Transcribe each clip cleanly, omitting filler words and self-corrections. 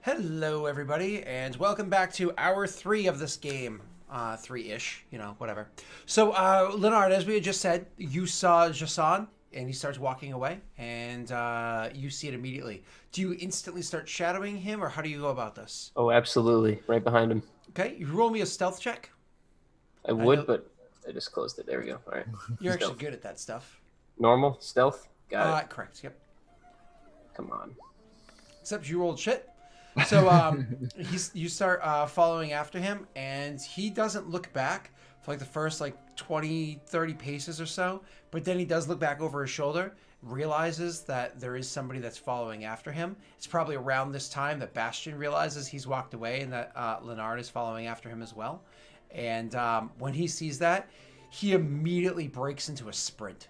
Hello, everybody, and welcome back to hour 3 of this game. 3-ish, whatever. So, Leonard, as we had just said, you saw Jason, and he starts walking away, and you see it immediately. Do you instantly start shadowing him, or how do you go about this? Oh, absolutely. Right behind him. Okay, you roll me a stealth check. I would, but I just closed it. There we go. All right. You're Stealth. actually good at that stuff. Normal? Stealth? Got it. Correct, yep. Come on. Except you rolled shit. So you start following after him, and he doesn't look back for like the first 20, 30 paces or so. But then he does look back over his shoulder, realizes that there is somebody that's following after him. It's probably around this time that Bastion realizes he's walked away and that Leonard is following after him as well. And when he sees that, he immediately breaks into a sprint.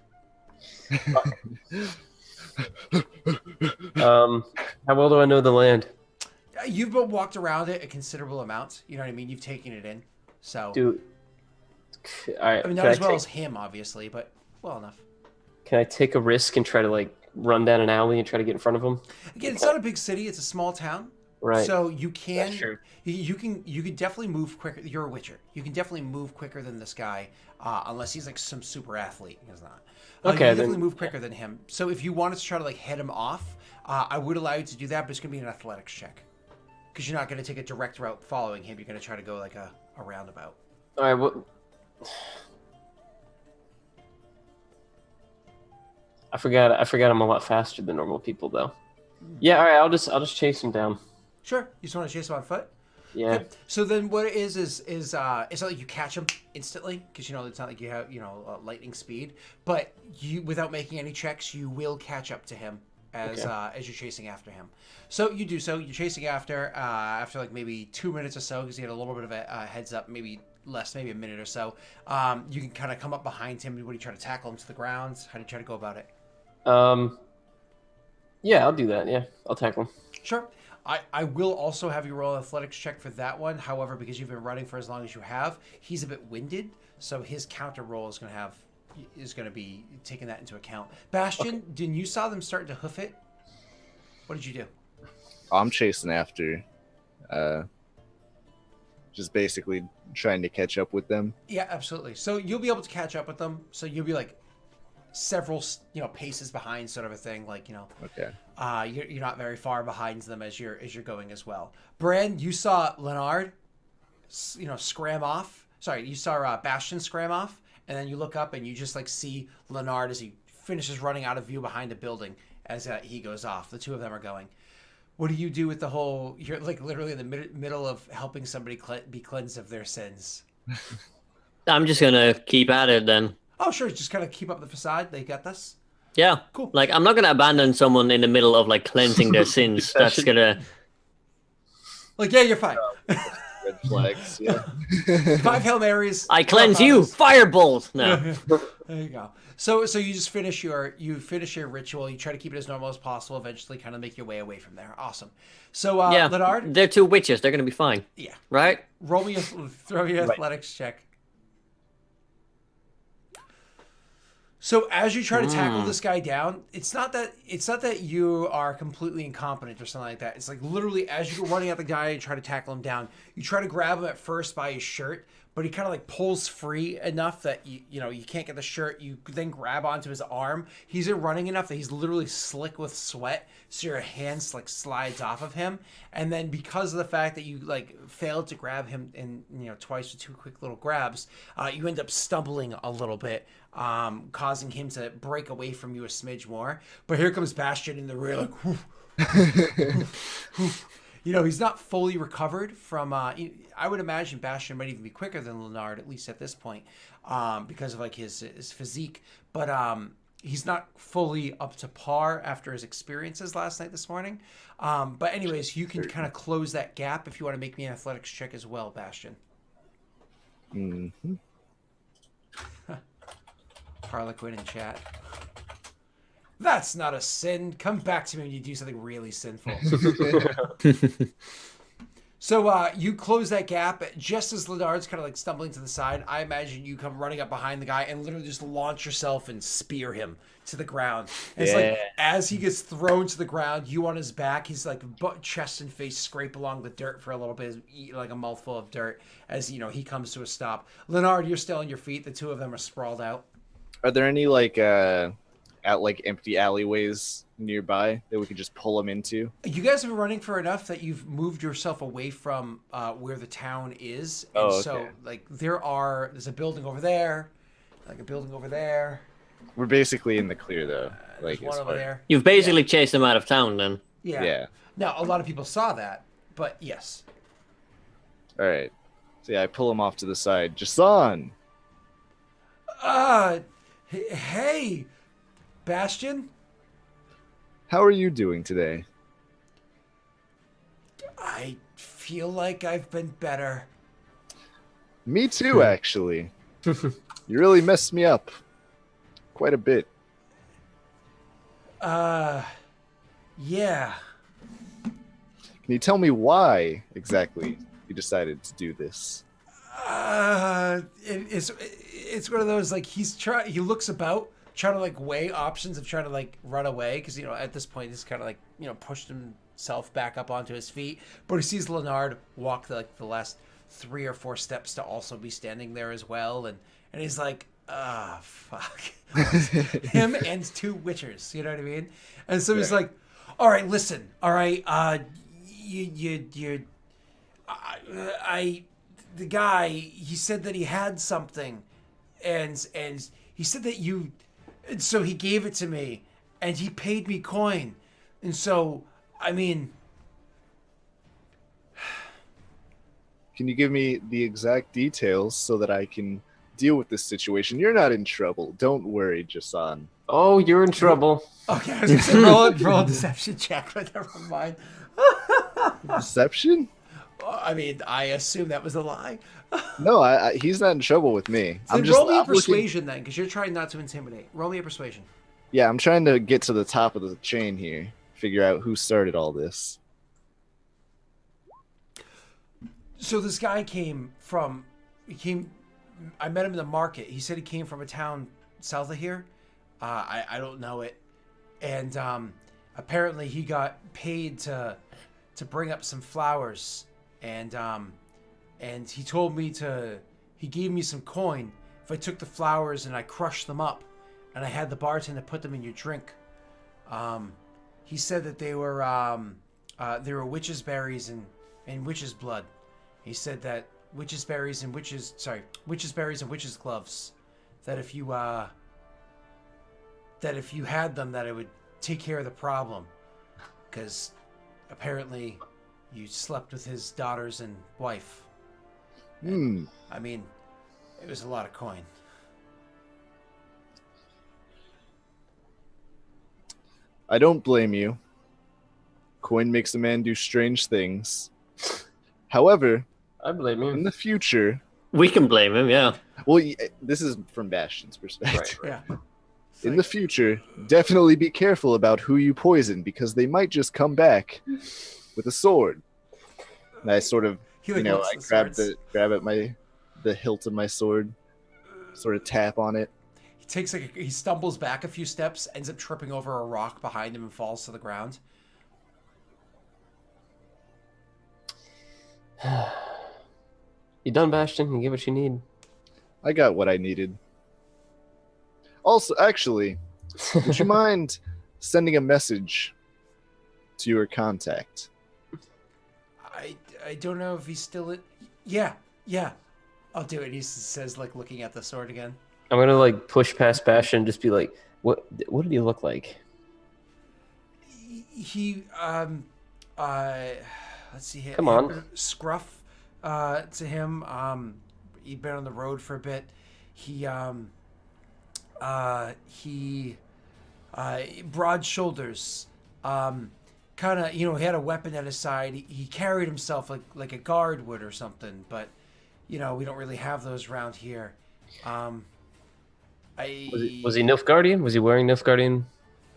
How well do I know the land? You've walked around it a considerable amount. You know what I mean? You've taken it in. So, Dude. All right. I mean, not as well as him, obviously, but well enough. Can I take a risk and try to run down an alley and try to get in front of him? Again, it's not a big city; it's a small town. Right. So you can, That's true. you can definitely move quicker. You're a Witcher. You can definitely move quicker than this guy, unless he's like some super athlete. He's not. You Okay, can then. definitely move quicker than him. So if you wanted to try to head him off, I would allow you to do that, but it's gonna be an athletics check. Because you're not going to take a direct route following him. You're going to try to go like a roundabout. All right. Well, I forgot I'm a lot faster than normal people, though. Yeah. All right. I'll just chase him down. Sure. You just want to chase him on foot? Yeah. Okay. So then what it is it's not like you catch him instantly because it's not like you have lightning speed, but you without making any checks you will catch up to him as you're chasing after him. So you do so. You're chasing after like maybe 2 minutes or so because you had a little bit of a heads up, maybe less, maybe a minute or so. You can kind of come up behind him. What do you try to tackle him to the ground? How do you try to go about it? Yeah, I'll do that. Yeah, I'll tackle him. Sure. I will also have you roll an athletics check for that one. However, because you've been running for as long as you have, he's a bit winded, so his counter roll is going to be taking that into account. Bastion, Didn't you saw them starting to hoof it? What did you do? I'm chasing after, just basically trying to catch up with them. Yeah, absolutely. So you'll be able to catch up with them. So you'll be several paces behind, sort of a thing. Okay. You're not very far behind them as you're going as well. Brand, you saw Leonard, scram off. Sorry, you saw Bastion scram off, and then you look up and you just see Leonard as he finishes running out of view behind a building as he goes off. The two of them are going. What do you do with the whole? You're literally in the middle of helping somebody be cleansed of their sins. I'm just gonna keep at it then. Oh, sure. Just kind of keep up the facade. They got this. Yeah, cool. I'm not gonna abandon someone in the middle of cleansing their sins. That's gonna. Yeah, you're fine. Red flags. Yeah. 5 Hail Marys. I cleanse you, firebolt. No. There you go. So you just finish your ritual. You try to keep it as normal as possible. Eventually, kind of make your way away from there. Awesome. So yeah, Leonard, they're two witches. They're gonna be fine. Yeah. Right. Throw your athletics check. So as you try to tackle this guy down, it's not that you are completely incompetent or something like that. It's literally as you go running at the guy and try to tackle him down, you try to grab him at first by his shirt, but he kind of pulls free enough that you can't get the shirt. You then grab onto his arm. He's running enough that he's literally slick with sweat, so your hand slides off of him. And then because of the fact that you failed to grab him in twice with 2 quick little grabs, you end up stumbling a little bit, causing him to break away from you a smidge more. But here comes Bastion in the rear, he's not fully recovered from. I would imagine Bastion might even be quicker than Leonard, at least at this point, because of his physique. But he's not fully up to par after his experiences last night, this morning. But anyways, you can kind of close that gap if you want to make me an athletics check as well, Bastion. Mm-hmm. Harlequin in chat. That's not a sin. Come back to me when you do something really sinful. So you close that gap just as Ledard's kind of like stumbling to the side. I imagine you come running up behind the guy and literally just launch yourself and spear him to the ground. And it's like as he gets thrown to the ground, you on his back, he's like chest and face scrape along the dirt for a little bit, eat like a mouthful of dirt as he comes to a stop. Lenard, you're still on your feet. The two of them are sprawled out. Are there any like empty alleyways nearby that we could just pull them into? You guys have been running for enough that you've moved yourself away from where the town is. And so like there's a building over there, like a building over there. We're basically in the clear though. Like There's one over there. You've basically chased them out of town then. Yeah. Now a lot of people saw that, but yes. All right. So yeah, I pull him off to the side. Jason. Hey, Bastion. How are you doing today? I feel like I've been better. Me too, actually. You really messed me up. Quite a bit. Yeah. Can you tell me why exactly you decided to do this? It's one of those like he looks about trying to like weigh options of trying to like run away because at this point he's kind of like pushed himself back up onto his feet, but he sees Lenard walk the last 3 or 4 steps to also be standing there as well, and he's like, fuck. Him and 2 witchers, you know what I mean? And so he's like, all right, listen, all right, the guy, he said that he had something, and he said that and so he gave it to me, and he paid me coin, and so, I mean... Can you give me the exact details so that I can deal with this situation? You're not in trouble. Don't worry, Jason. Oh, you're in trouble. Okay, I was going to say roll a deception check, but never mind. Deception? I mean, I assume that was a lie. No, he's not in trouble with me. So roll me a persuasion then, because you're trying not to intimidate. Roll me a persuasion. Yeah, I'm trying to get to the top of the chain here. Figure out who started all this. So this guy I met him in the market. He said he came from a town south of here. I don't know it. And apparently he got paid to bring up some flowers. And he told me he gave me some coin if I took the flowers and I crushed them up and I had the bartender put them in your drink. He said that they were witches' berries and witches' blood. He said that witches' berries and witches' gloves. That if you had them, that it would take care of the problem. Because apparently you slept with his daughters and wife. And, I mean, it was a lot of coin. I don't blame you. Coin makes a man do strange things. However, I blame you. in the future... We can blame him, yeah. Well, this is from Bastion's perspective. Yeah. In the future, definitely be careful about who you poison, because they might just come back with a sword. And I sort of, I grab at the hilt of my sword, sort of tap on it. He stumbles back a few steps, ends up tripping over a rock behind him and falls to the ground. You done, Bastion? You get what you need. I got what I needed. Also, actually, would you mind sending a message to your contact? I don't know if he's still in... Yeah, I'll do it. He says, like, looking at the sword again. I'm gonna like push past Bastion and just be like, what did he look like? He let's see here. Come on. Scruff to him. He'd been on the road for a bit. He broad shoulders. Kind of, he had a weapon at his side. He carried himself like a guard would or something, but we don't really have those around here. Was he Nilfgaardian? Was he wearing Nilfgaardian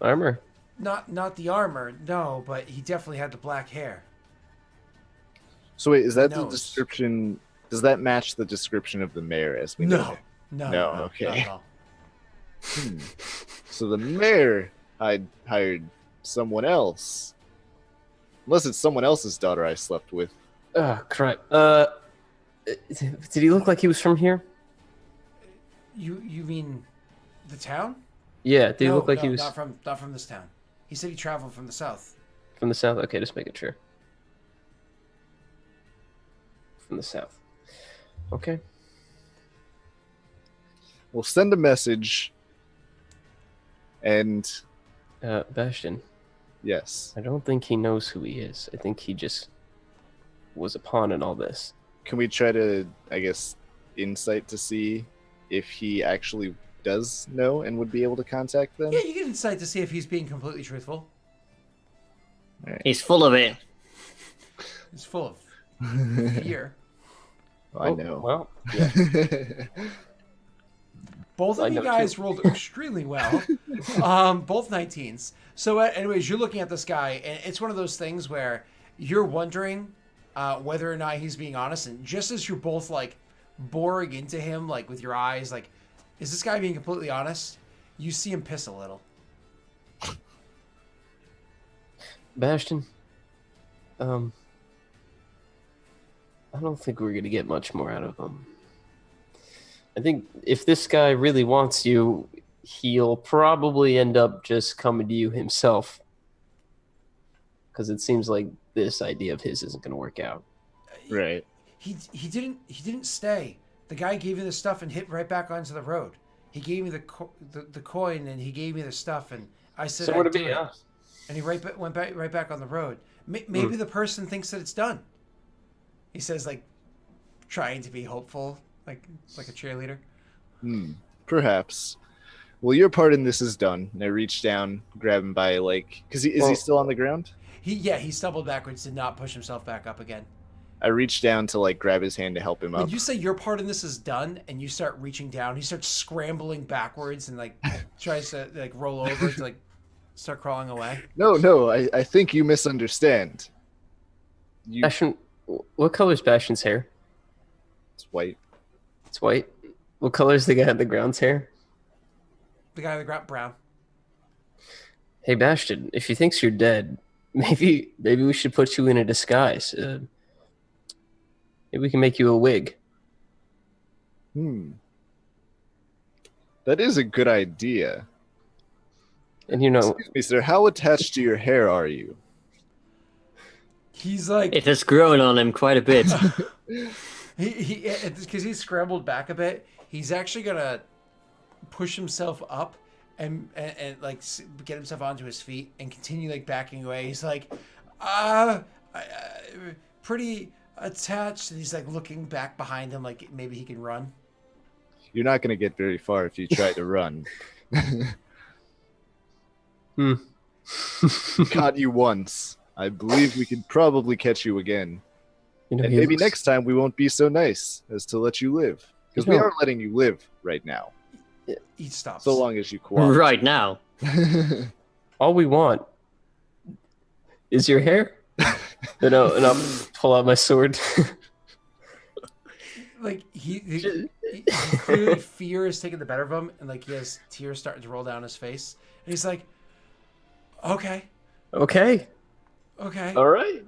armor? Not the armor, no, but he definitely had the black hair. So wait, is that the nose. description? Does that match the description of the mayor as we know? No. Okay. Not at all. So the mayor hired someone else. Unless it's someone else's daughter I slept with. Correct. Did he look like he was from here? You mean the town? Yeah, did he look like no, he was not from this town. He said he traveled from the south. from the south? Okay, just making sure. From the south. Okay. We'll send a message. And Bastion, yes. I don't think he knows who he is. I think he just was a pawn in all this. Can we try to, I guess, insight to see if he actually does know and would be able to contact them? Yeah, you can insight to see if he's being completely truthful. He's full of it. He's full of fear. I know. Well, yeah. Both I of you know guys too. rolled extremely well. Both 19s. So, anyways, you're looking at this guy, and it's one of those things where you're wondering whether or not he's being honest. And just as you're both like boring into him, like with your eyes, like, is this guy being completely honest? You see him piss a little. Bastion, I don't think we're gonna get much more out of him. I think if this guy really wants you, he'll probably end up just coming to you himself. Because it seems like this idea of his isn't going to work out. Right. He didn't stay. The guy gave me the stuff and hit right back onto the road. He gave me the coin and he gave me the stuff and I said, So would it I'd be? do it. Yeah. And he went right back on the road. Maybe the person thinks that it's done. He says, like, trying to be hopeful, like a cheerleader. Perhaps. Well, your part in this is done. And I reach down, grab him by, like... Because is he still on the ground? He stumbled backwards, did not push himself back up again. I reach down to, like, grab his hand to help him When up. you say your part in this is done and you start reaching down, he starts scrambling backwards and, like, tries to, like, roll over to, like, start crawling away. No, I think you misunderstand. Bastion, what color's Bastion's hair? It's white. It's white. What color's the guy on the ground's hair? The guy on the ground, brown. Hey, Bastion, if he thinks you're dead, maybe we should put you in a disguise. Maybe we can make you a wig. That is a good idea. And you know, Excuse me, sir, how attached to your hair are you? He's like... It has grown on him quite a bit. Because he's scrambled back a bit, he's actually gonna push himself up and like get himself onto his feet and continue like backing away. He's like, pretty attached, and he's like looking back behind him, like maybe he can run. You're not going to get very far if you try to run. Caught you once. I believe we can probably catch you again. you know, And he maybe looks- next time we won't be so nice as to let you live. Because You we know- are letting you live right now. He stops. So long as you cooperate. Right now. all we want is your hair. and I'll pull out my sword. Like he clearly fear is taking the better of him, and like he has tears starting to roll down his face, and he's like, okay, Okay. All right.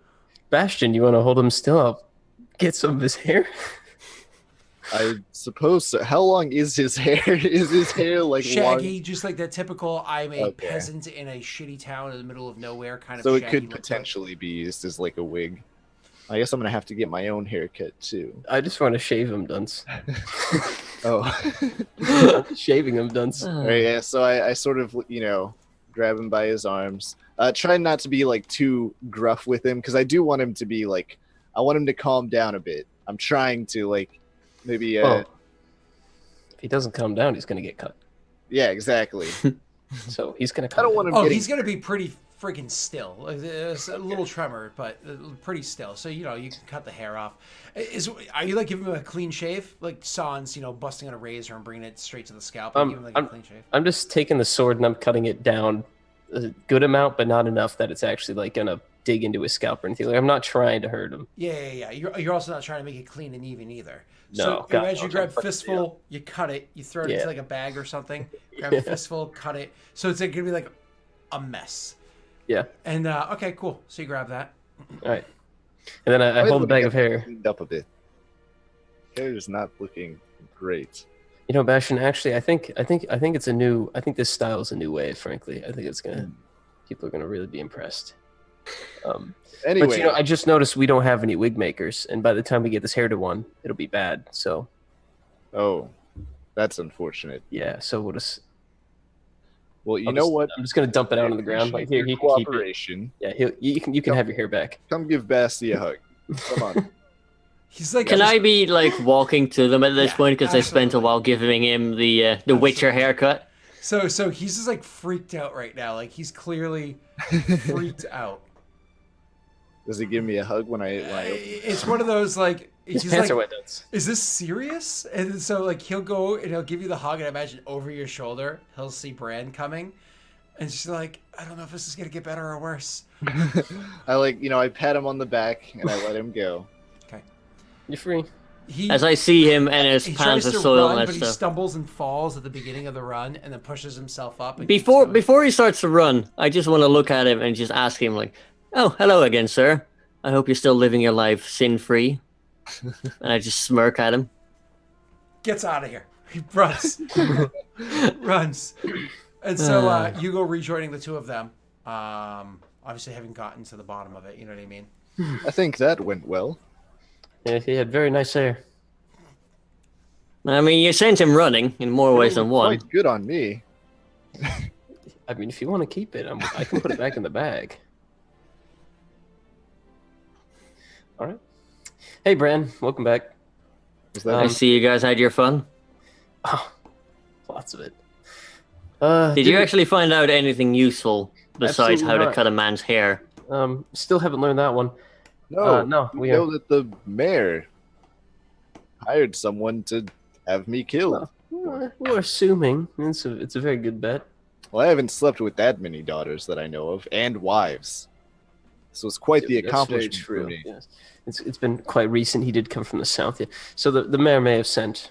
Bastion, you want to hold him still? I'll get some of his hair. I suppose so. How long is his hair? Is his hair like shaggy, long? just like that typical I'm a Okay. peasant in a shitty town in the middle of nowhere kind of So it shaggy could look to potentially be used as like a wig. I guess I'm gonna have to get my own haircut too. I just want to shave him, Dunce. Oh. I'm shaving him, Dunce. All right, yeah, so I sort of, grab him by his arms. Try not to be like too gruff with him because I do want him to be like, I want him to calm down a bit. I'm trying to like maybe Well, if he doesn't calm down, he's gonna get cut. yeah, exactly. So he's gonna. I don't want him Oh, getting he's gonna be pretty freaking still. It's a little tremor, but pretty still. So you can cut the hair off. Are you like giving him a clean shave, like Sans, busting on a razor and bringing it straight to the scalp? And giving him like a clean shave. I'm just taking the sword and I'm cutting it down a good amount, but not enough that it's actually like gonna dig into his scalp or anything. Like, I'm not trying to hurt him. Yeah. You're also not trying to make it clean and even either. No, So God, imagine you no, grab fuck fistful, you cut it, you throw it Yeah. into like a bag or something. Grab a fistful, cut it. So it's like, gonna be like a mess. Yeah. And okay, cool. So you grab that. All right. And then I hold the bag of hair. Cleaned up a bit. Hair is not looking great. You know, Bastion, actually, I think it's a new. I think this style is a new wave. Frankly, I think it's gonna. People are gonna really be impressed. Anyway, But you know, I just noticed we don't have any wig makers, and by the time we get this hair to one, it'll be bad. So. oh, that's unfortunate. Yeah. So we'll just. Well, you know what? I'm just gonna dump it out on the ground. Like here, Your he can keep it. cooperation. Yeah, you can have your hair back. Come give Basti a hug. Come on. He's like, Can I be like walking to them at this Yeah, point because I spent a absolutely. while giving him the Witcher haircut? So he's just like freaked out right now. Like he's clearly freaked out. Does he give me a hug when I It's one of those like His he's pants like, are wet nuts. is this serious? And so like he'll go and he'll give you the hug, and I imagine over your shoulder he'll see Bran coming, and she's like, I don't know if this is gonna get better or worse. I pat him on the back and I let him go. Okay. You're free. As I see him and his He pants tries are to soiled run, and but he stuff. stumbles and falls at the beginning of the run, and then pushes himself up. And keeps Before going. before he starts to run, I just want to look at him and just ask him like, "Oh, hello again, sir. I hope you're still living your life sin-free." And I just smirk at him. Gets out of here. He runs, runs, and so you go rejoining the two of them. Obviously, having gotten to the bottom of it, you know what I mean. I think that went well. Yeah, he had very nice hair. I mean, you sent him running in more ways than one. Quite good on me. I mean, if you want to keep it, I can put it back in the bag. All right. Hey, Bran, welcome back. Was that I see you guys had your fun. Oh, lots of it. Did you actually find out anything useful besides Absolutely how to not. cut a man's hair? Still haven't learned that one. no? no, We we know that the mayor hired someone to have me killed. We're assuming it's a very good bet. Well, I haven't slept with that many daughters that I know of, and wives. So it's quite the That's very accomplishment true. for me. Yes. It's been quite recent. He did come from the south. Yeah. So the mayor may have sent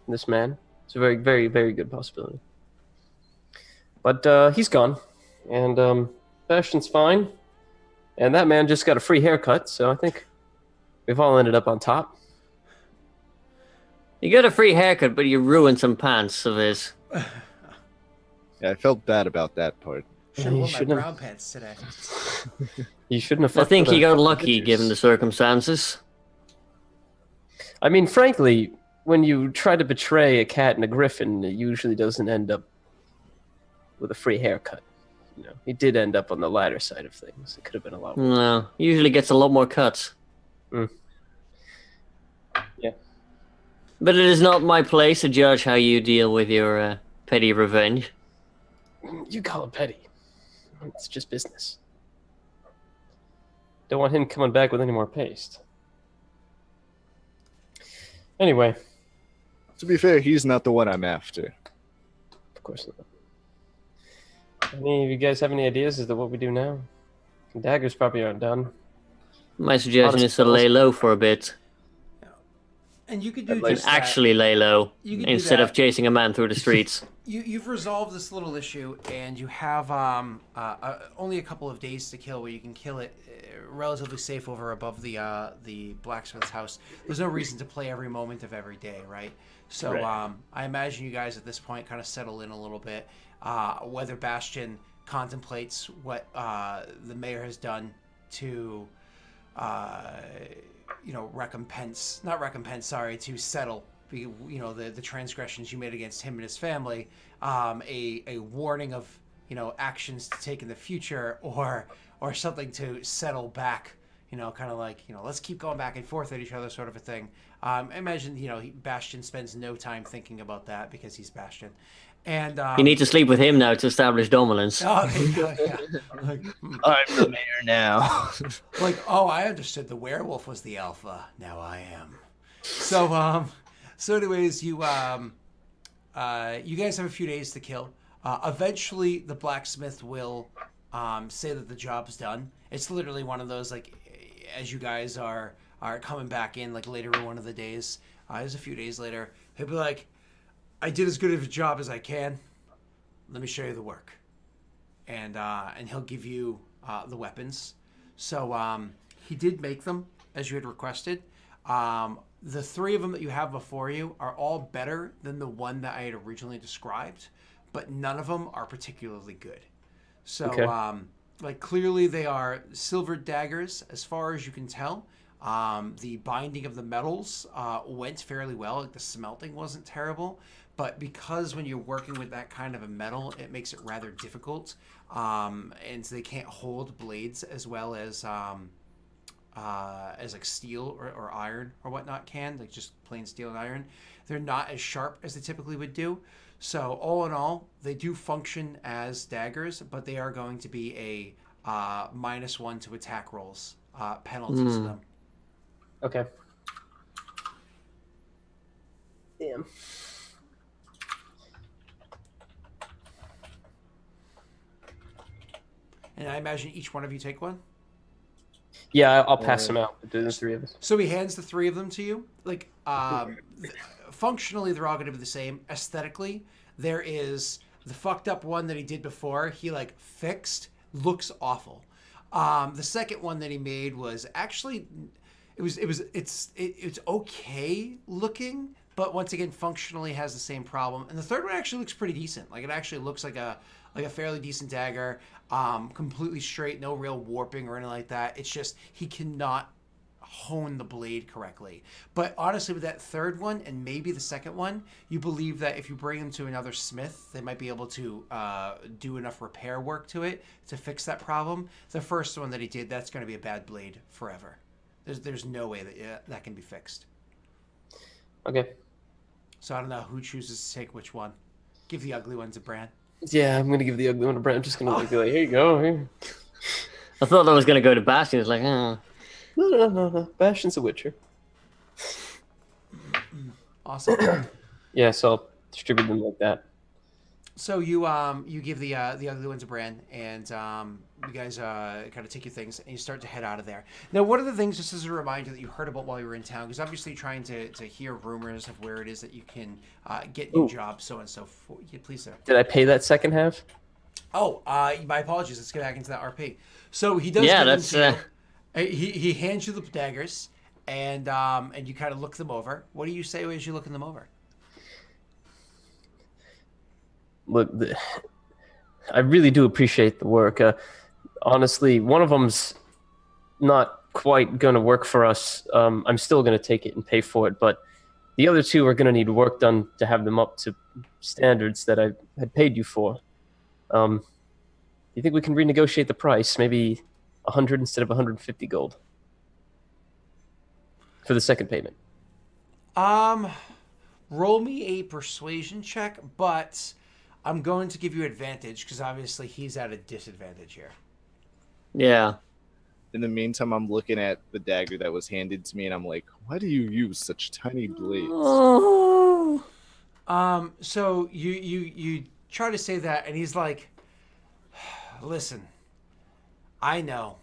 this man. It's a very, very, very good possibility. But he's gone, and Bastion's fine, and that man just got a free haircut. So I think we've all ended up on top. You got a free haircut, but you ruined some pants of his. Yeah, I felt bad about that part. Should have You worn my shouldn't brown pants today. You shouldn't have. I fucked think with he the got lucky pictures. given the circumstances. I mean, frankly, when you try to betray a cat and a griffin, it usually doesn't end up with a free haircut. You know, he did end up on the lighter side of things. It could have been a lot worse. No, usually gets a lot more cuts. Yeah. But it is not my place to judge how you deal with your petty revenge. You call it petty. It's just business. Don't want him coming back with any more paste. Anyway, To be fair, he's not the one I'm after. of course not. Any of you guys have any ideas as to what we do now? Daggers probably aren't done. My suggestion Honest is to fellas. lay low for a bit. And you could do like- just And that. actually lay low You could do instead of that. chasing a man through the streets. You've resolved this little issue, and you have only a couple of days to kill, where you can kill it relatively safe over above the blacksmith's house. There's no reason to play every moment of every day, right? So Right. I imagine you guys at this point kind of settle in a little bit. Whether Bastion contemplates what the mayor has done to to settle the transgressions you made against him and his family, a warning of actions to take in the future, or something to settle back, kind of like let's keep going back and forth at each other, sort of a thing. I imagine Bastion spends no time thinking about that because he's Bastion. And You need to sleep with him now to establish dominance. oh, there you go, yeah. Like, I'm the mayor now. like, oh, I understood the werewolf was the alpha. Now I am. So anyways, you guys have a few days to kill. Eventually, the blacksmith will say that the job's done. It's literally one of those, like, as you guys are coming back in, like, later one of the days, there's a few days later, he'll be like, I did as good of a job as I can. Let me show you the work. And he'll give you the weapons. So he did make them, as you had requested. The 3 of them that you have before you are all better than the one that I had originally described, but none of them are particularly good. So, Okay. like, clearly they are silver daggers, as far as you can tell. The binding of the metals went fairly well. Like, the smelting wasn't terrible, but because when you're working with that kind of a metal, it makes it rather difficult, and so they can't hold blades as well as like steel or iron or whatnot can, like just plain steel and iron. They're not as sharp as they typically would do. So all in all, they do function as daggers, but they are going to be a -1 to attack rolls penalty to them. Okay. Damn. And I imagine each one of you take one. Yeah, I'll pass them out to the 3 of us. So he hands the 3 of them to you. Like, functionally, they're all going to be the same. Aesthetically, there is the fucked up one that he did before. He, like, fixed. Looks awful. The second one that he made was actually, it's okay looking, but once again, functionally has the same problem. And the third one actually looks pretty decent. Like, it actually looks like a fairly decent dagger, completely straight, no real warping or anything like that. It's just he cannot hone the blade correctly. But honestly, with that third one and maybe the second one, you believe that if you bring them to another smith, they might be able to do enough repair work to it to fix that problem. The first one that he did, that's going to be a bad blade forever. There's no way that that can be fixed. Okay. So I don't know who chooses to take which one. Give the ugly one to Bran. Yeah, I'm gonna give the ugly one to Brent. I'm just gonna be like, here you go. Here. I thought that was going to go to Bastion. It's like, oh. No. Bastion's a Witcher. Awesome. Yeah, so I'll distribute them like that. So you give the ugly one to Bran, and you guys kind of take your things and you start to head out of there. Now, one of the things, just as a reminder, that you heard about while you were in town, because obviously you're trying to hear rumors of where it is that you can get new jobs, so and so forth. Yeah, please, sir. Did I pay that second half? Oh, my apologies. Let's get back into that RP. So he does. Yeah, give that's. them to you. He hands you the daggers, and you kind of look them over. What do you say as you're looking them over? Look, I really do appreciate the work. Honestly, one of them's not quite going to work for us. I'm still going to take it and pay for it, but the other 2 are going to need work done to have them up to standards that I had paid you for. Do you think we can renegotiate the price? Maybe 100 instead of 150 gold for the second payment. Roll me a persuasion check, but I'm going to give you advantage because obviously he's at a disadvantage here. Yeah. In the meantime, I'm looking at the dagger that was handed to me, and I'm like, why do you use such tiny blades? Oh. So you try to say that, and he's like, listen, I know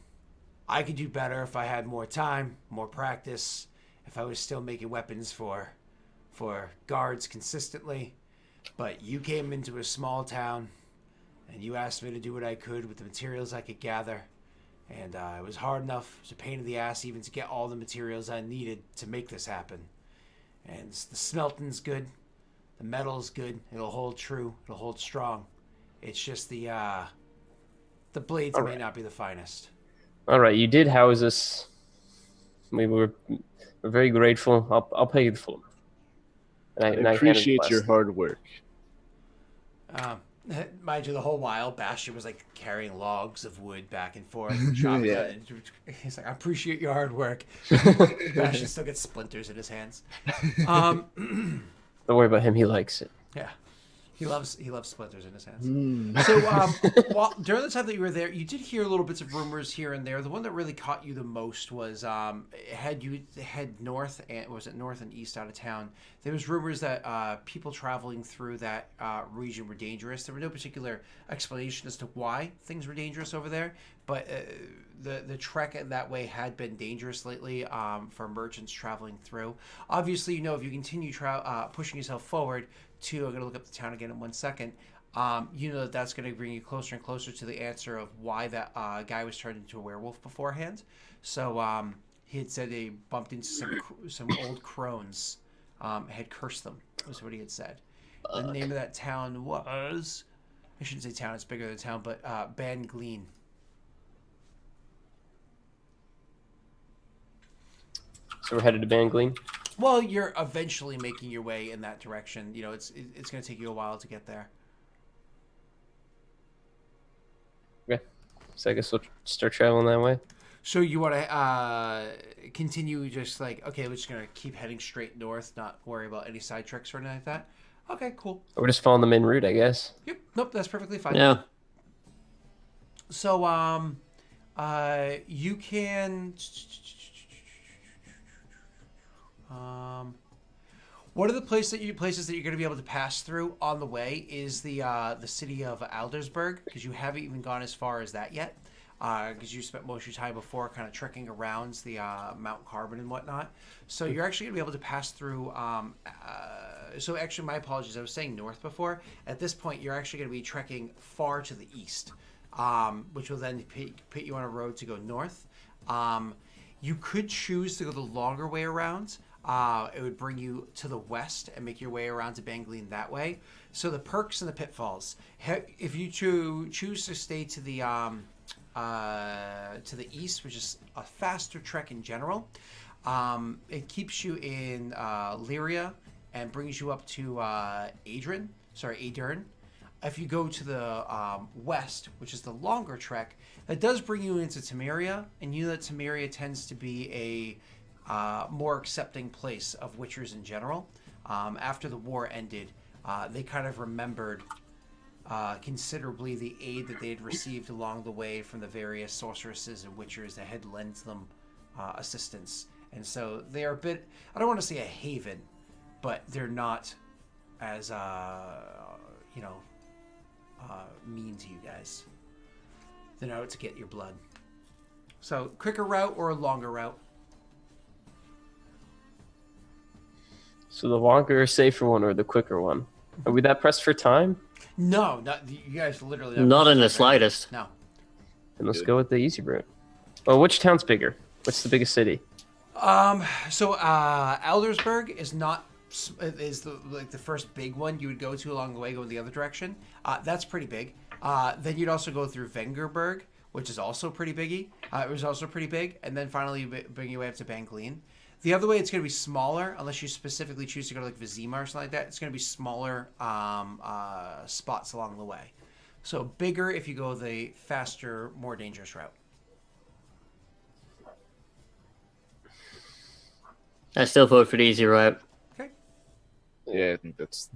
I could do better if I had more time, more practice, if I was still making weapons for guards consistently. But you came into a small town, and you asked me to do what I could with the materials I could gather. And it was hard enough. It was a pain in the ass even to get all the materials I needed to make this happen. And the smelting's good. The metal's good. It'll hold true. It'll hold strong. It's just the blades may not be the finest. All right, you did house us. We're very grateful. I'll pay you the full amount. I appreciate your hard work. Mind you, the whole while, Bastion was like carrying logs of wood back and forth. Chopping it. He's like, I appreciate your hard work. Bastion still gets splinters in his hands. Don't worry about him. He likes it. Yeah. He loves splinters in his hands. Mm. So during the time that you were there, you did hear little bits of rumors here and there. The one that really caught you the most was had you head north, and was it north and east out of town? There was rumors that people traveling through that region were dangerous. There were no particular explanation as to why things were dangerous over there, but the trek that way had been dangerous lately for merchants traveling through. Obviously, if you continue pushing yourself forward to, I'm going to look up the town again in 1 second, that's going to bring you closer and closer to the answer of why that guy was turned into a werewolf beforehand. So he had said they bumped into some old crones, had cursed them, was what he had said. The name of that town was, I shouldn't say town, it's bigger than town, but Bangleen. So we're headed to Bangleen. Well, you're eventually making your way in that direction. It's going to take you a while to get there. Okay. So I guess we'll start traveling that way. So you want to continue just like, okay, we're just going to keep heading straight north, not worry about any side tricks or anything like that? Okay, cool. We're just following the main route, I guess. Yep. Nope, that's perfectly fine. Yeah. So, you can... one of the places that you're going to be able to pass through on the way is the city of Aldersburg, because you haven't even gone as far as that yet, because you spent most of your time before kind of trekking around the Mount Carbon and whatnot. So you're actually going to be able to pass through. So actually, my apologies. I was saying north before. At this point, you're actually going to be trekking far to the east, which will then put you on a road to go north. You could choose to go the longer way around. It would bring you to the west and make your way around to Bangleen that way. So the perks and the pitfalls. If you choose to stay to the east, which is a faster trek in general, it keeps you in Lyria and brings you up to Adern. If you go to the west, which is the longer trek, that does bring you into Temeria, and you know that Temeria tends to be a more accepting place of witchers in general. After the war ended, they kind of remembered considerably the aid that they had received along the way from the various sorceresses and witchers that had lent them assistance. And so they are a bit, I don't want to say a haven, but they're not as, mean to you guys. They're out to get your blood. So, quicker route or a longer route? So the longer, safer one or the quicker one? Are we that pressed for time? No, not you guys. Literally, not in the slightest. No. Then let's go with the easy route. Oh, which town's bigger? What's the biggest city? So Aldersburg is the first big one you would go to along the way, going the other direction. That's pretty big. Then you'd also go through Vengerberg, which is also pretty biggy. It was also pretty big, and then finally bring your way up to Bangleen. The other way, it's going to be smaller, unless you specifically choose to go to like Vizima or something like that. It's going to be smaller spots along the way. So bigger if you go the faster, more dangerous route. I still vote for the easy route. Okay. Yeah, I think that's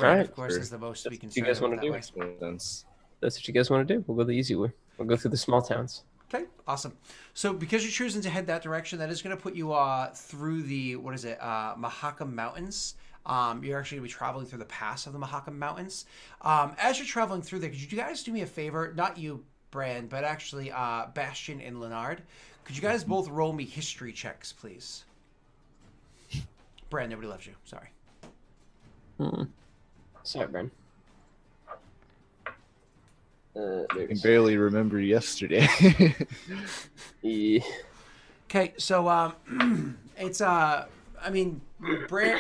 Right, of course, is the most we can you guys want to do? makes more sense. That's what you guys want to do. We'll go the easy way. We'll go through the small towns. Okay, awesome. So because you're choosing to head that direction, that is going to put you through the, Mahakam Mountains. You're actually going to be traveling through the pass of the Mahakam Mountains. As you're traveling through there, could you guys do me a favor? Not you, Bran, but actually Bastion and Leonard. Could you guys both roll me history checks, please? Bran, nobody loves you. Sorry. Sorry, Bran. I can barely remember yesterday. Yeah. Okay, so it's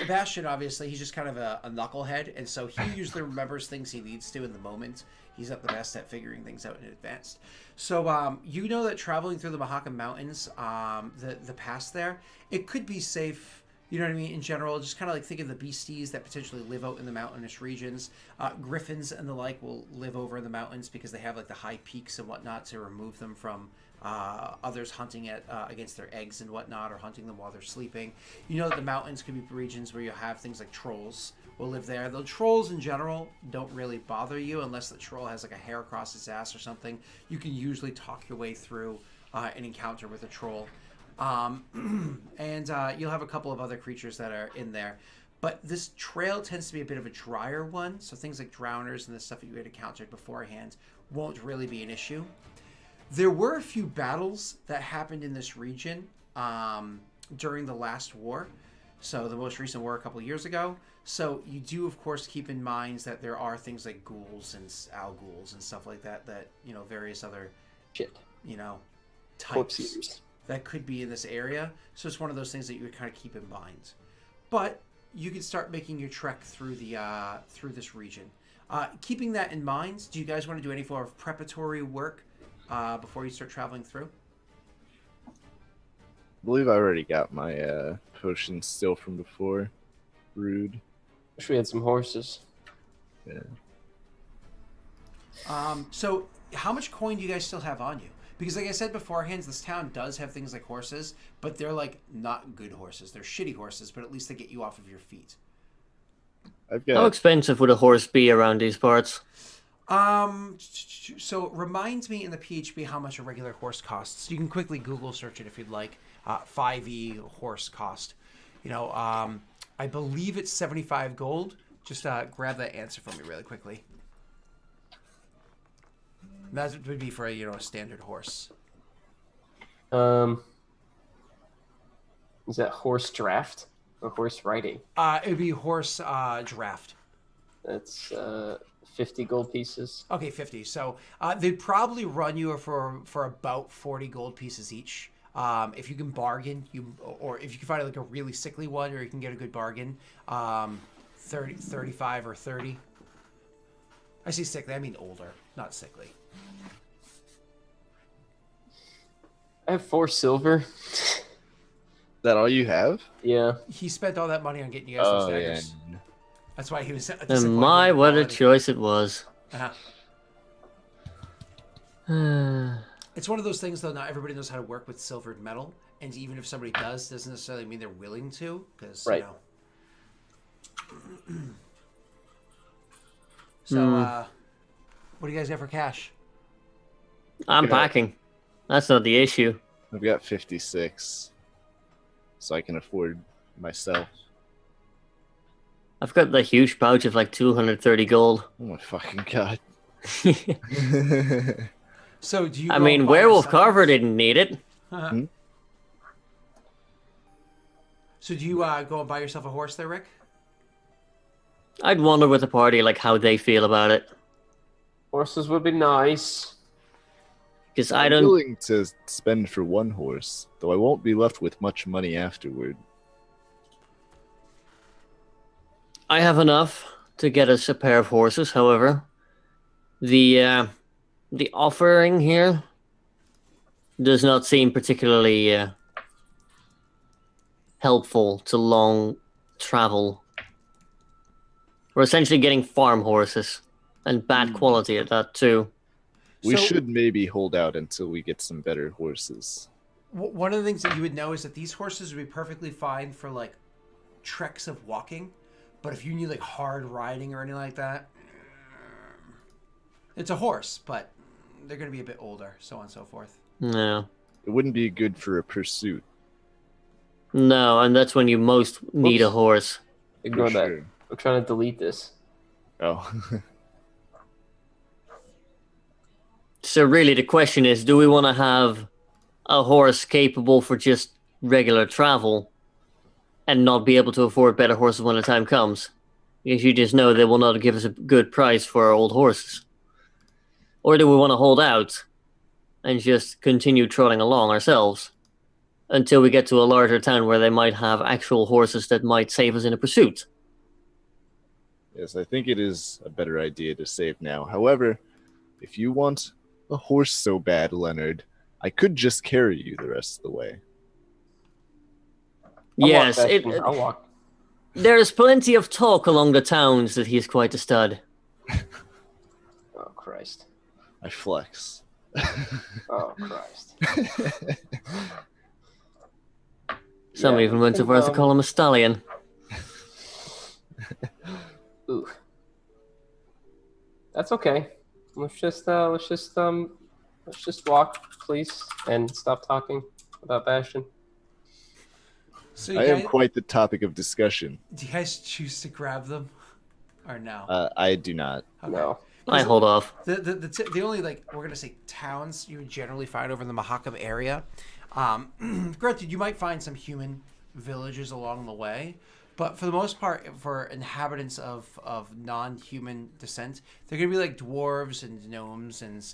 Bastion, obviously, he's just kind of a knucklehead, and so he usually remembers things he needs to in the moment. He's not the best at figuring things out in advance. So you know that traveling through the Mahakam Mountains, the pass there, it could be safe. You know what I mean? In general, just kind of like think of the beasties that potentially live out in the mountainous regions. Griffins and the like will live over in the mountains because they have like the high peaks and whatnot to remove them from others hunting against their eggs and whatnot, or hunting them while they're sleeping. You know that the mountains could be regions where you have things like trolls will live there. The trolls in general don't really bother you unless the troll has like a hair across its ass or something. You can usually talk your way through an encounter with a troll. And you'll have a couple of other creatures that are in there. But this trail tends to be a bit of a drier one, so things like drowners and the stuff that you had encountered beforehand won't really be an issue. There were a few battles that happened in this region during the last war. So the most recent war a couple of years ago. So you do, of course, keep in mind that there are things like ghouls and ghouls and stuff like that, various other, types that could be in this area. So it's one of those things that you would kind of keep in mind. But you can start making your trek through through this region. Keeping that in mind, do you guys want to do any form of preparatory work before you start traveling through? I believe I already got my potions still from before. Rude. Wish we had some horses. Yeah. So how much coin do you guys still have on you? Because like I said beforehand, this town does have things like horses, but they're like not good horses. They're shitty horses, but at least they get you off of your feet. How expensive would a horse be around these parts? So it reminds me in the PHP how much a regular horse costs. You can quickly Google search it if you'd like. 5e horse cost. I believe it's 75 gold. Just grab that answer for me really quickly. That would be for a standard horse. Is that horse draft or horse riding? It would be horse draft. That's 50 gold pieces. Okay, 50. So they'd probably run you for about 40 gold pieces each. If you can bargain, or if you can find like a really sickly one, or you can get a good bargain, 35 or 30. I say sickly, I mean older, not sickly. I have 4 silver. Is that all you have? Yeah. He spent all that money on getting you guys some daggers. Yeah. That's why he was. And what a choice it was. It's one of those things, though. Not everybody knows how to work with silvered metal, and even if somebody does, doesn't necessarily mean they're willing to. Because right. So, what do you guys got for cash? I'm packing. That's not the issue. I've got 56, so I can afford myself. I've got the huge pouch of like 230 gold. Oh my fucking god. So do you? I mean, Werewolf Carver didn't need it. So do you go and buy yourself a horse there, Rick? I'd wonder with the party like how they feel about it. Horses would be nice. Because I'm willing to spend for one horse, though I won't be left with much money afterward. I have enough to get us a pair of horses. However, the offering here does not seem particularly helpful to long travel. We're essentially getting farm horses, and bad quality at that too. We should maybe hold out until we get some better horses. One of the things that you would know is that these horses would be perfectly fine for like treks of walking, but if you need like hard riding or anything like that, it's a horse, but they're going to be a bit older, so on and so forth. No. It wouldn't be good for a pursuit. No, and that's when you most need a horse. Ignore that. Sure. I'm trying to delete this. Oh. So really the question is, do we want to have a horse capable for just regular travel and not be able to afford better horses when the time comes? Because you just know they will not give us a good price for our old horses. Or do we want to hold out and just continue trotting along ourselves until we get to a larger town where they might have actual horses that might save us in a pursuit? Yes, I think it is a better idea to save now. However, if you want a horse so bad, Leonard, I could just carry you the rest of the way. Yes, Bastion. I'll walk. there is plenty of talk along the towns that he is quite a stud. Oh, Christ. I flex. Oh, Christ. Some even went so far as to call him a stallion. Ooh. That's okay. Let's just walk, please, and stop talking about Bastion. So I am quite the topic of discussion. Do you guys choose to grab them, or no? I do not. Okay. No. I hold off. The only we're gonna say towns you would generally find over in the Mahakam area. Granted, you might find some human villages along the way, but for the most part, for inhabitants of non-human descent, they're gonna be like dwarves and gnomes and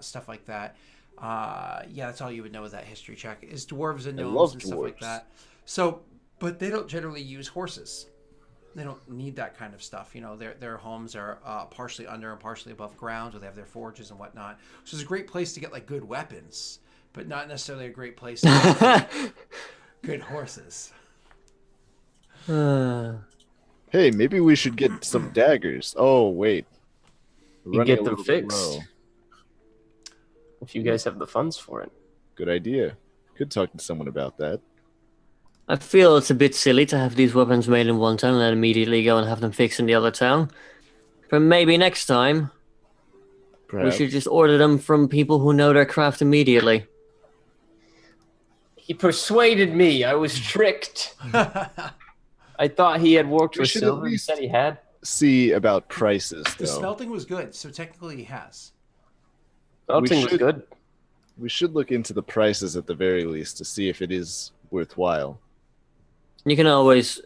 stuff like that. Yeah, that's all you would know with that history check is dwarves and gnomes and stuff like that. So, but they don't generally use horses. They don't need that kind of stuff. You know, their homes are partially under and partially above ground, or they have their forges and whatnot. So it's a great place to get like good weapons, but not necessarily a great place to get good horses. Hey, maybe we should get some daggers. Oh, wait. You get them fixed. If you guys have the funds for it. Good idea. Could talk to someone about that. I feel it's a bit silly to have these weapons made in one town and then immediately go and have them fixed in the other town. But maybe next time, Perhaps. we should just order them from people who know their craft immediately. He persuaded me. I was tricked. I thought he had worked with silver. He said he had. See about prices, though. The smelting was good, so technically he has. Smelting was good. We should look into the prices at the very least to see if it is worthwhile. You can always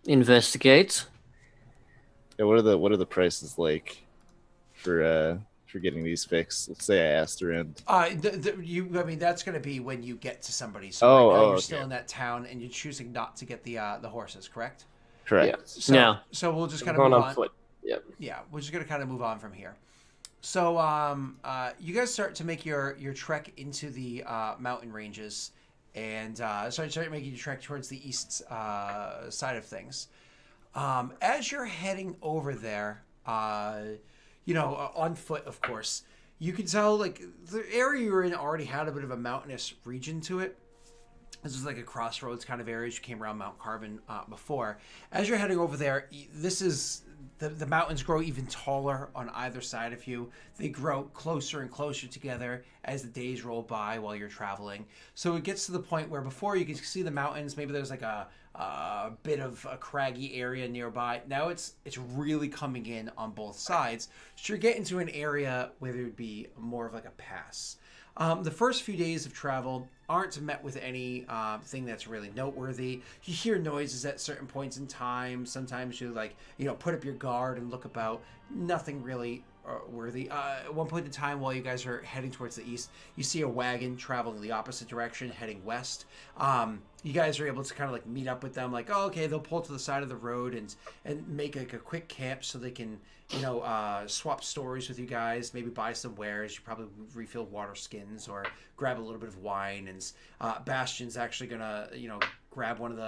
investigate. Yeah, what are the prices like for getting these fixed? Let's say I asked around. I mean, that's going to be when you get to somebody. So right now you're still in that town, and you're choosing not to get the horses, correct? Correct. Yeah. So we'll just kind of move on. Foot. Yep. Yeah, we're just going to kind of move on from here. So you guys start to make your trek into the mountain ranges, and start making your trek towards the east side of things. As you're heading over there, on foot, of course, you can tell like the area you're in already had a bit of a mountainous region to it. This is like a crossroads kind of area. You came around Mount Carbon before. As you're heading over there, this is the mountains grow even taller on either side of you. They grow closer and closer together as the days roll by while you're traveling. So it gets to the point where before you can see the mountains, maybe there's like a bit of a craggy area nearby. Now it's really coming in on both sides. So you're getting to an area where there would be more of like a pass. The first few days of travel aren't met with any thing that's really noteworthy. You hear noises at certain points in time. Sometimes you put up your guard and look about. Nothing really worthy. At one point in time, while you guys are heading towards the east, you see a wagon traveling the opposite direction, heading west. You guys are able to kind of like meet up with them. Like, oh, okay, they'll pull to the side of the road and make like a quick camp so they can swap stories with you guys. Maybe buy some wares. You probably refill water skins or grab a little bit of wine. And Bastion's actually gonna grab one of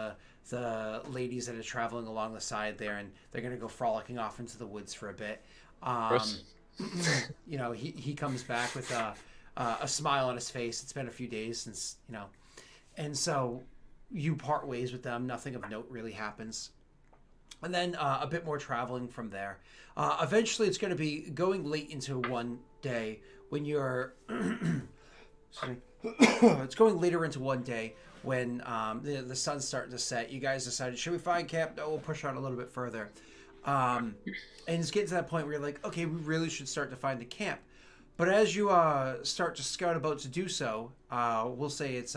the ladies that are traveling along the side there, and they're gonna go frolicking off into the woods for a bit. He comes back with a smile on his face. It's been a few days since and so you part ways with them. Nothing of note really happens. And then a bit more traveling from there. Eventually, it's going to be going late into one day when you're. It's going later into one day when the sun's starting to set. You guys decided, should we find camp? No, we'll push on a little bit further. And it's getting to that point where you're like, okay, we really should start to find a camp. But as you start to scout about to do so, we'll say it's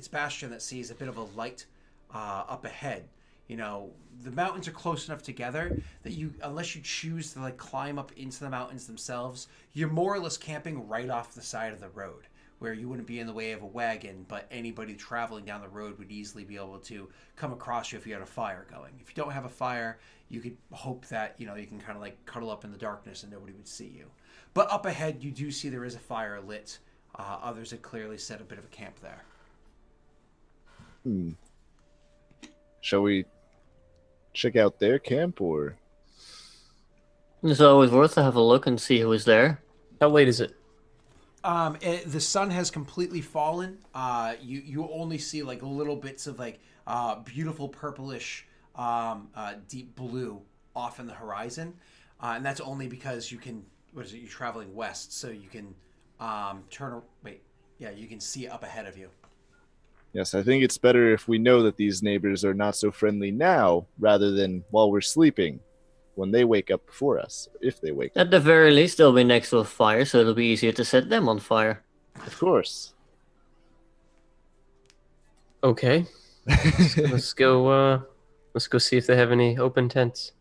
Bastion that sees a bit of a light up ahead. The mountains are close enough together that unless you choose to like climb up into the mountains themselves, you're more or less camping right off the side of the road, where you wouldn't be in the way of a wagon, but anybody traveling down the road would easily be able to come across you if you had a fire going. If you don't have a fire, you could hope that you can kind of like cuddle up in the darkness and nobody would see you. But up ahead, you do see there is a fire lit. Others had clearly set a bit of a camp there. Shall we check out their camp, or It's always worth to have a look and see who is there. How late is it? The sun has completely fallen. You only see like little bits of like beautiful purplish, deep blue off in the horizon, and that's only because you can. What is it? You're traveling west, so you can you can see up ahead of you. yes, I think it's better if we know that these neighbors are not so friendly now, rather than while we're sleeping, when they wake up before us, if they wake up. At the very least, they'll be next to a fire, so it'll be easier to set them on fire. Of course. Okay. Let's go. Let's go see if they have any open tents.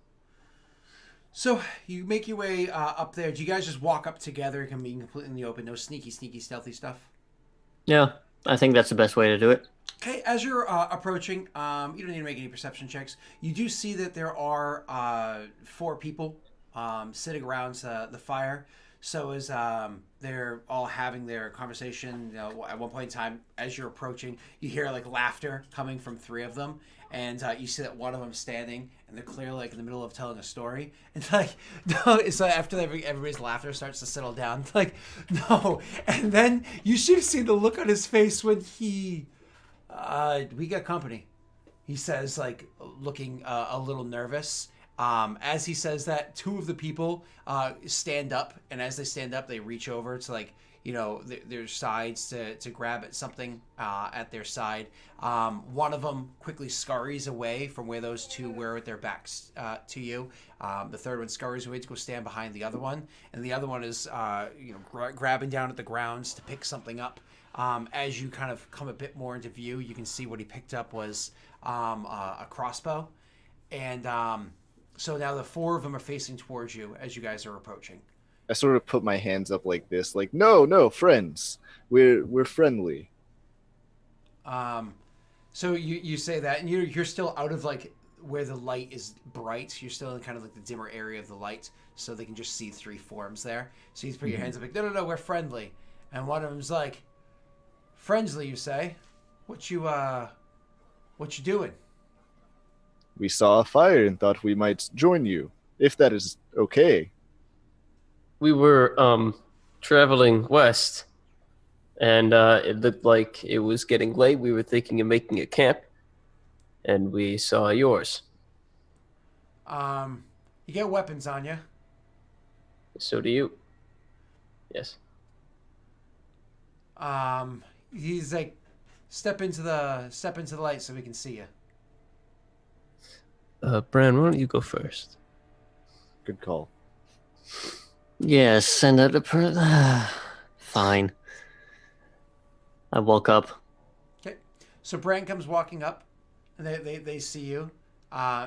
So you make your way up there. Do you guys just walk up together? It can be completely in the open. No sneaky, stealthy stuff. Yeah, I think that's the best way to do it. Okay, as you're approaching, you don't need to make any perception checks. You do see that there are 4 people sitting around the fire. So as they're all having their conversation, at one point in time, as you're approaching, you hear like laughter coming from 3 of them, and you see that one of them standing, and they're clearly like in the middle of telling a story. And like, no, it's like after everybody's laughter starts to settle down, like, no, and then you should see the look on his face when he. We got company, he says, like looking a little nervous. As he says that, 2 of the people stand up, and as they stand up, they reach over to like their sides to grab at something at their side. One of them quickly scurries away from where those 2 were with their backs to you. The third one scurries away to go stand behind the other one, and the other one is grabbing down at the grounds to pick something up. As you kind of come a bit more into view, you can see what he picked up was a crossbow, and so now the 4 of them are facing towards you as you guys are approaching. I sort of put my hands up like this, like, no, friends. We're friendly. So you say that, and you're still out of like where the light is bright. You're still in kind of like the dimmer area of the light, so they can just see 3 forms there. So you put your hands up like, no, we're friendly. And one of them's like, friendly, you say? What you doing? We saw a fire and thought we might join you, if that is okay. We were traveling west, and it looked like it was getting late. We were thinking of making a camp, and we saw yours. You get weapons on you. So do you. Yes. He's like, step into the light so we can see you. Bran, why don't you go first? Good call. Yes, send out the Fine. I woke up. Okay, so Bran comes walking up, and they see you.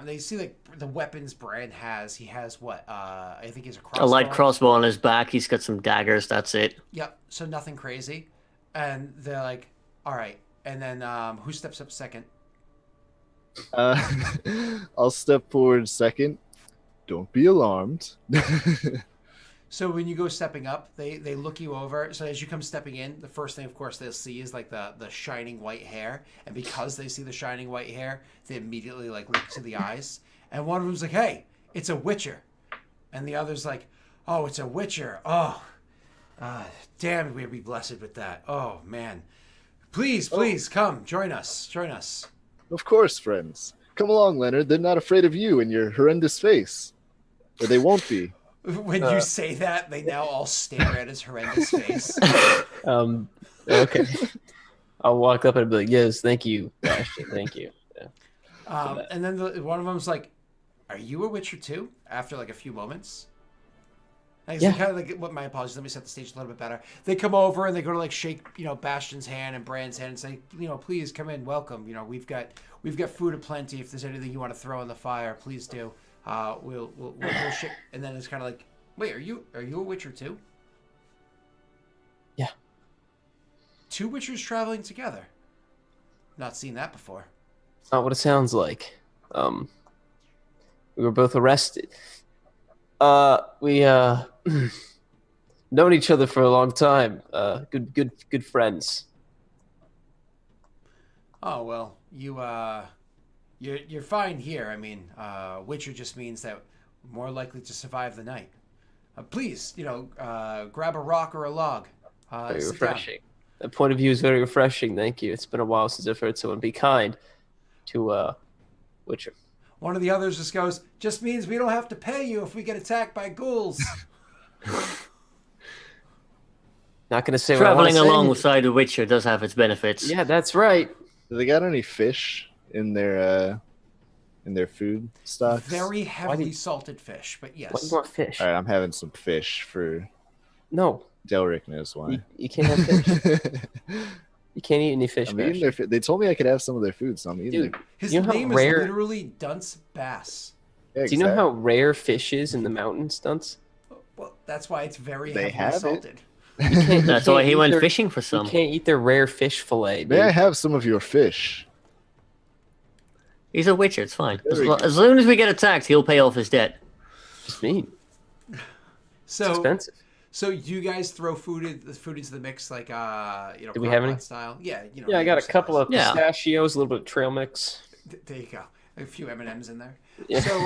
They see like the weapons Bran has. He has what? I think he's a crossbow. A light crossbow on his back. He's got some daggers. That's it. Yep. So nothing crazy. And they're like, all right. And then who steps up second? I'll step forward second. Don't be alarmed. So when you go stepping up, they look you over. So as you come stepping in, the first thing, of course, they'll see is like the shining white hair. And because they see the shining white hair, they immediately like look to the eyes. And one of them's like, hey, it's a Witcher. And the other's like, oh, it's a Witcher. Oh, damn, we'd be blessed with that. Oh, man. Please, come, join us. Of course, friends. Come along, Leonard. They're not afraid of you and your horrendous face. Or they won't be. When you say that, they now all stare at his horrendous face. Okay. I'll walk up and be like, yes, thank you, Bastion, thank you. Yeah. And then one of them's like, are you a Witcher too? After like a few moments. Yeah. Kind of like, what my apologies, let me set the stage a little bit better. They come over and they go to like shake, Bastion's hand and Bran's hand and say, please come in, welcome. We've got food aplenty. If there's anything you want to throw in the fire, please do. We'll shake. And then it's kind of like, wait, are you a Witcher too? Yeah. 2 Witchers traveling together. Not seen that before. It's not what it sounds like. We were both arrested. We known each other for a long time. Good friends. Oh well, you You're fine here. I mean, Witcher just means that we're more likely to survive the night. Please, grab a rock or a log. Very Sit down. refreshing. That point of view is very refreshing. Thank you. It's been a while since I've heard someone be kind to Witcher. One of the others just goes, just means we don't have to pay you if we get attacked by ghouls. Not gonna say Traveling what I want to alongside The Witcher does have its benefits. say. Yeah, that's right. Do they got any fish in their food stocks? Very heavily salted fish, but Why do you yes. want fish? All right, I'm having some fish for No, Daelric knows why. you can't have fish. You can't eat any fish. I'm eating their They told me I could have some of their food, so I'm eating Dude, their His you know how name rare- is literally Dunce Bass. Yeah, Do you know how rare fish is in the mountains, Dunce? Well, that's why it's very They heavily have it. salted. That's why he went fishing for You some. can't eat their rare fish fillet. May I Dude. have some of your fish? He's a Witcher, it's fine. There we go. As soon as we get attacked, he'll pay off his debt. Just mean. It's So, expensive. so you guys throw food into the mix, like Do we have any? crock-pot style. Yeah, Yeah, I got a couple of Yeah. pistachios, a little bit of trail mix. There you go. A few M&Ms in there. Yeah. So,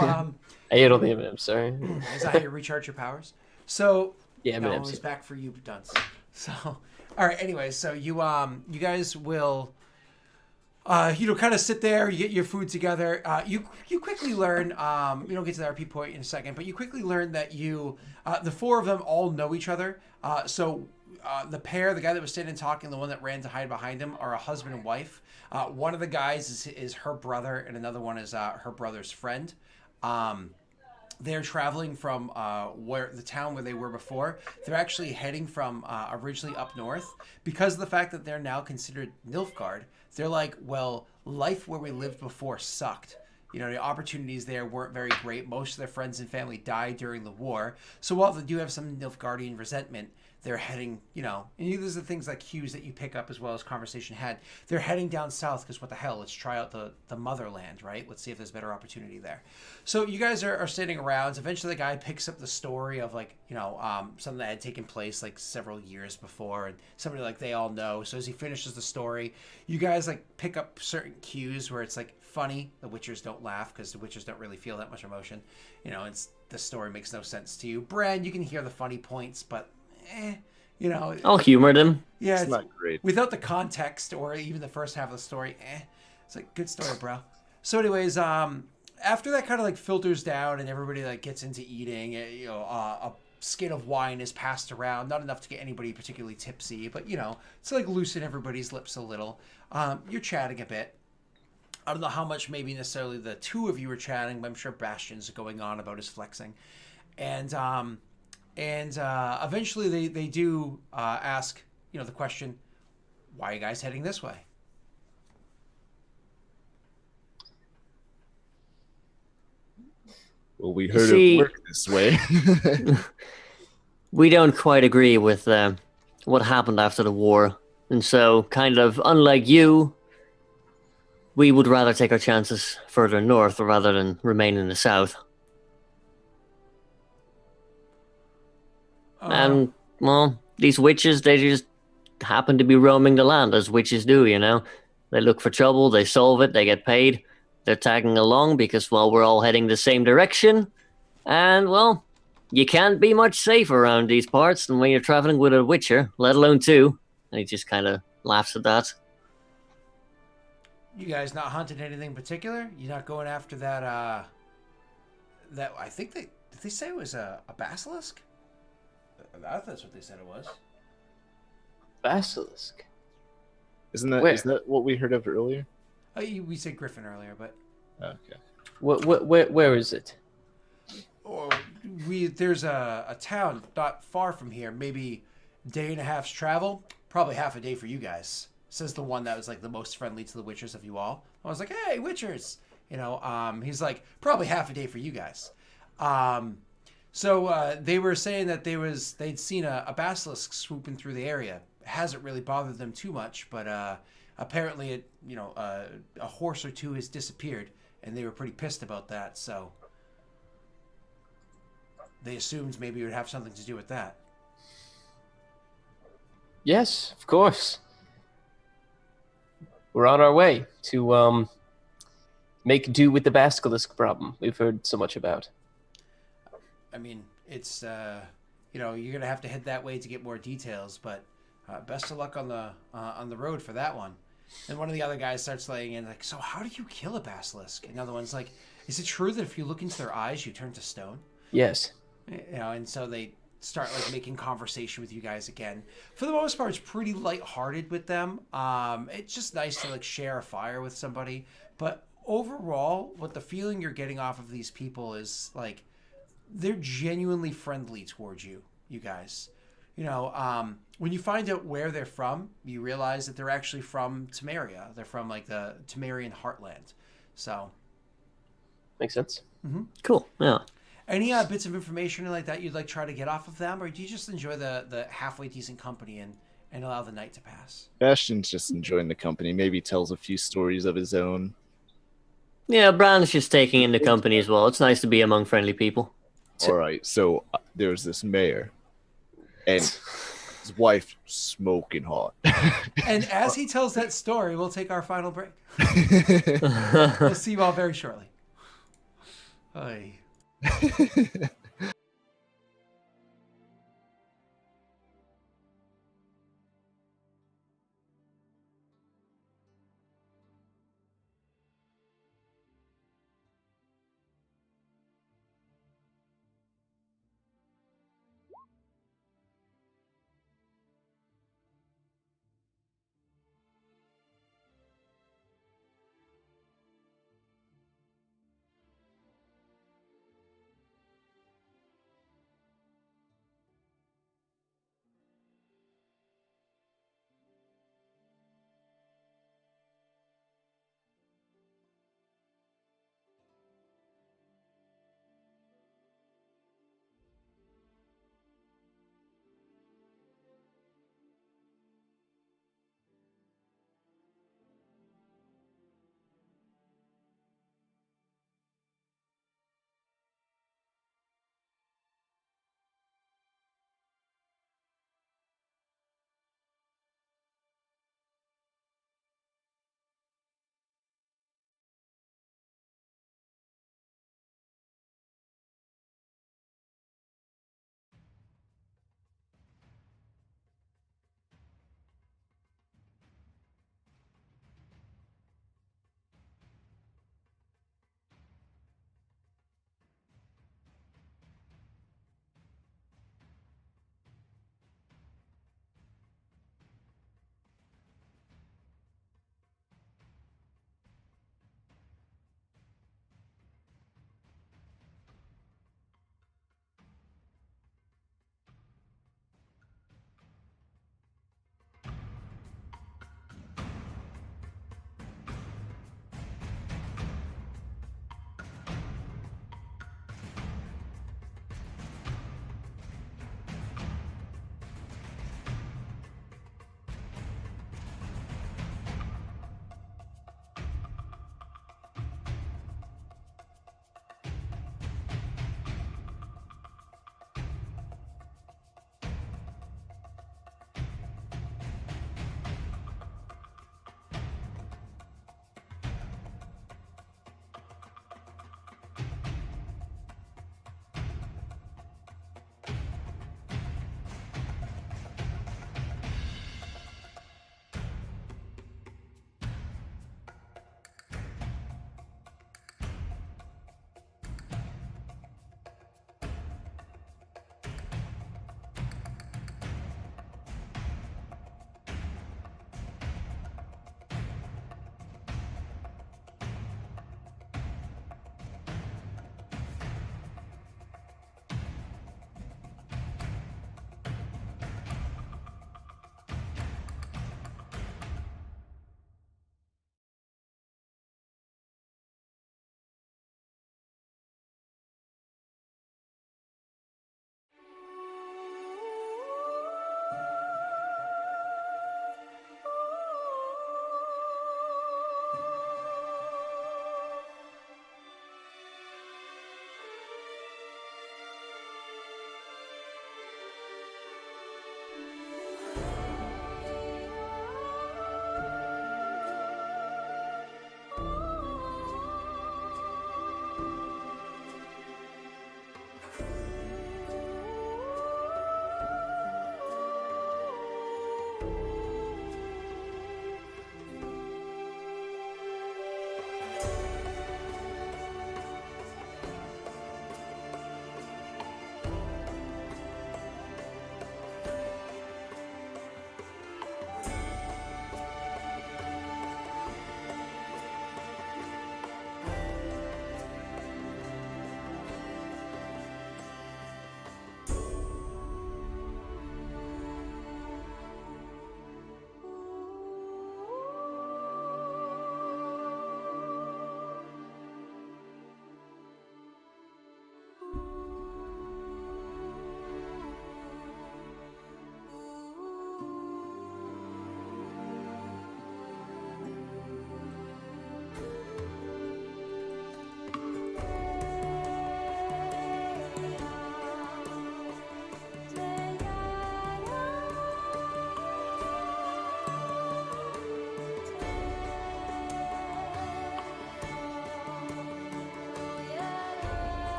I ate all the M&Ms, sorry. is that how you recharge your powers? So, Yeah, no, it M&Ms. was back for you, Dunce. So, all right. Anyways, so you guys will, kind of sit there. You get your food together. You quickly learn. Get to the RP point in a second, but you quickly learn that the four of them all know each other. The pair, the guy that was standing talking, the one that ran to hide behind him, are a husband and wife. One of the guys is her brother, and another one is her brother's friend. They're traveling from the town where they were before. They're actually heading from originally up north. Because of the fact that they're now considered Nilfgaard, they're like, well, life where we lived before sucked. The opportunities there weren't very great. Most of their friends and family died during the war. So while they do have some Nilfgaardian resentment, they're heading, and these are things like cues that you pick up as well as conversation had. They're heading down south because what the hell? Let's try out the motherland, right? Let's see if there's better opportunity there. So you guys are standing around. Eventually, the guy picks up the story of something that had taken place like several years before, and somebody like they all know. So as he finishes the story, you guys like pick up certain cues where it's like funny. The Witchers don't laugh because the Witchers don't really feel that much emotion. The story makes no sense to you. Bran, you can hear the funny points, but. I'll humor them. Yeah, It's not great. without the context or even the first half of the story. It's like good story, bro. So, anyways, after that kind of like filters down and everybody like gets into eating, a skin of wine is passed around, not enough to get anybody particularly tipsy, but to like loosen everybody's lips a little. You're chatting a bit. I don't know how much maybe necessarily the two of you are chatting, but I'm sure Bastion's going on about his flexing, and eventually they do ask, the question, why are you guys heading this way? Well, we heard See- it work this way. We don't quite agree with what happened after the war. And so, kind of unlike you, we would rather take our chances further north rather than remain in the south. And, well, these witches, they just happen to be roaming the land as witches do, They look for trouble, they solve it, they get paid. They're tagging along because, well, we're all heading the same direction. And, well, you can't be much safer around these parts than when you're traveling with a witcher, let alone two. And he just kind of laughs at that. You guys not hunting anything in particular? You're not going after that, I think did they say it was a basilisk? I thought that's what they said it was. Basilisk. Isn't that Where? is that what we heard of earlier? We said griffin earlier, but Okay. Where is it? there's a town not far from here, maybe a day and a half's travel, probably half a day for you guys. Says the one that was like the most friendly to the Witchers of you all. I was like, hey, Witchers, he's like, probably half a day for you guys. So they were saying that they'd seen a basilisk swooping through the area. It hasn't really bothered them too much, but apparently a horse or two has disappeared, and they were pretty pissed about that. So they assumed maybe it would have something to do with that. Yes, of course. We're on our way to make do with the basilisk problem we've heard so much about. I mean, it's you know, you're gonna have to head that way to get more details, but best of luck on the road for that one. And one of the other guys starts laying in like, so how do you kill a basilisk? And another one's like, is it true that if you look into their eyes, you turn to stone? Yes. You know, and so they start like making conversation with you guys again. For the most part, it's pretty lighthearted with them. It's just nice to like share a fire with somebody. But overall, what the feeling you're getting off of these people is like they're genuinely friendly towards you guys. You know, when you find out where they're from, you realize that they're actually from Temeria. They're from like the Temerian heartland. So makes sense. Mm-hmm. Cool. Yeah. Any bits of information like that you'd like try to get off of them, or do you just enjoy the halfway decent company and allow the night to pass? Bastion's just enjoying the company. Maybe tells a few stories of his own. Yeah, Brand's just taking in the company as well. It's nice to be among friendly people. All right, so there's this mayor, and his wife smoking hot. And as he tells that story, we'll take our final break. We'll see you all very shortly. Oy.